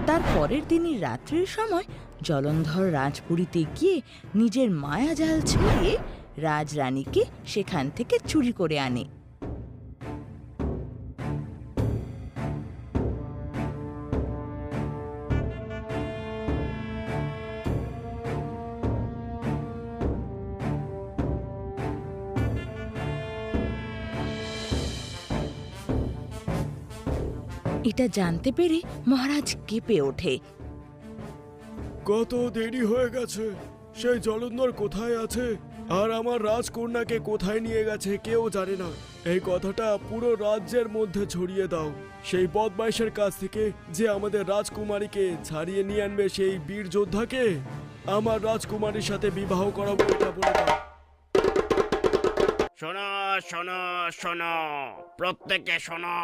তার পরের দিনই রাত্রির সময় জলন্ধর রাজপুরীতে গিয়ে নিজের মায়াজাল ছড়িয়ে রাজরানীকে সেখান থেকে চুরি করে আনে। এটা জানতে পেরে মহারাজ কেঁপে ওঠে। কত দেরি হয়ে গেছে, সেই জলন্ধর কোথায় আছে আর আমার রাজকন্যাকে কোথায় নিয়ে গেছে কেউ জানে না। এই কথাটা পুরো রাজ্যের মধ্যে ছড়িয়ে দাও। সেই বদমাইশের কাছ থেকে যে আমাদের রাজকুমারীকে ছাড়িয়ে নিয়ে আনবে, সেই বীর যোদ্ধাকে আমার রাজকুমারীর সাথে বিবাহ করাবো, এটা বলে দাও। শোনো শোনো শোনো, প্রত্যেকে শোনো।